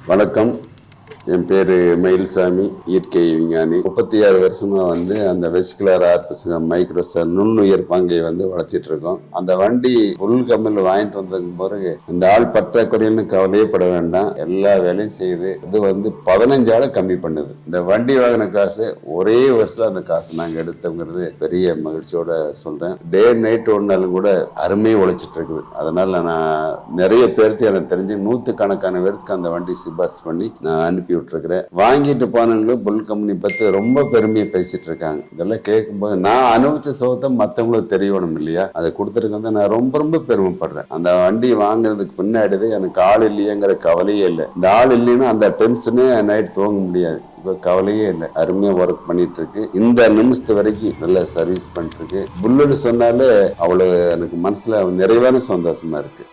வணக்கம். என் பேர் மயில்சாமி, இயற்கை விஞ்ஞானி. 36 வருஷமா அந்த வெசிகுலர் ஆர்டிசம் மைக்ரோசார் நுண்ணுயிர் பாங்கை வளர்த்திட்டு இருக்கோம். அந்த வண்டி புல் கம்மில் வாங்கிட்டு வந்ததுக்கு பிறகு இந்த ஆள் பற்றாக்குறைன்னு கவலையே பட வேண்டாம், எல்லா வேலையும் செய்யுது. இது 15 ஆளை கம்மி பண்ணுது. இந்த வண்டி வாங்கின காசு ஒரே வருஷத்துல அந்த காசு நாங்கள் எடுத்தோங்கிறது பெரிய மகிழ்ச்சியோட சொல்றேன். டே நைட் ஒன்னாலும் கூட அருமையை உழைச்சிட்டு இருக்குது. அதனால நான் நிறைய பேருக்கு எனக்கு தெரிஞ்சு 100கணக்கான பேருக்கு அந்த வண்டி சிபாரிசு பண்ணி நான் அனுப்பி விட்டுருக்கிறேன். வாங்கிட்டு போனவங்களும் புல் கம்பெனி பத்தி ரொம்ப பெருமையை பேசிட்டு இருக்காங்க. இதெல்லாம் கேட்கும்போது நான் அனுபவிச்ச சுகத்தை மற்றவங்களுக்கு தெரியணும் இல்லையா, அதை கொடுத்துருக்கு நான் ரொம்ப ரொம்ப பெருமைப்படுறேன். அந்த வண்டி வாங்குறதுக்கு பின்னாடி எனக்கு ஆள் இல்லையேங்கிற கவலையே இல்லை. இந்த ஆள் இல்லைன்னா அந்த டென்ஷனே நைட் தூங்க முடியாது. இப்போ கவலையே இல்லை, அருமையா ஒர்க் பண்ணிட்டு இருக்கு. இந்த நிமிஷத்து வரைக்கும் நல்லா சர்வீஸ் பண்ணிட்டு இருக்கு. புல்லுன்னு சொன்னாலே அவ்வளவு எனக்கு மனசுல நிறைவான சந்தோஷமா இருக்கு.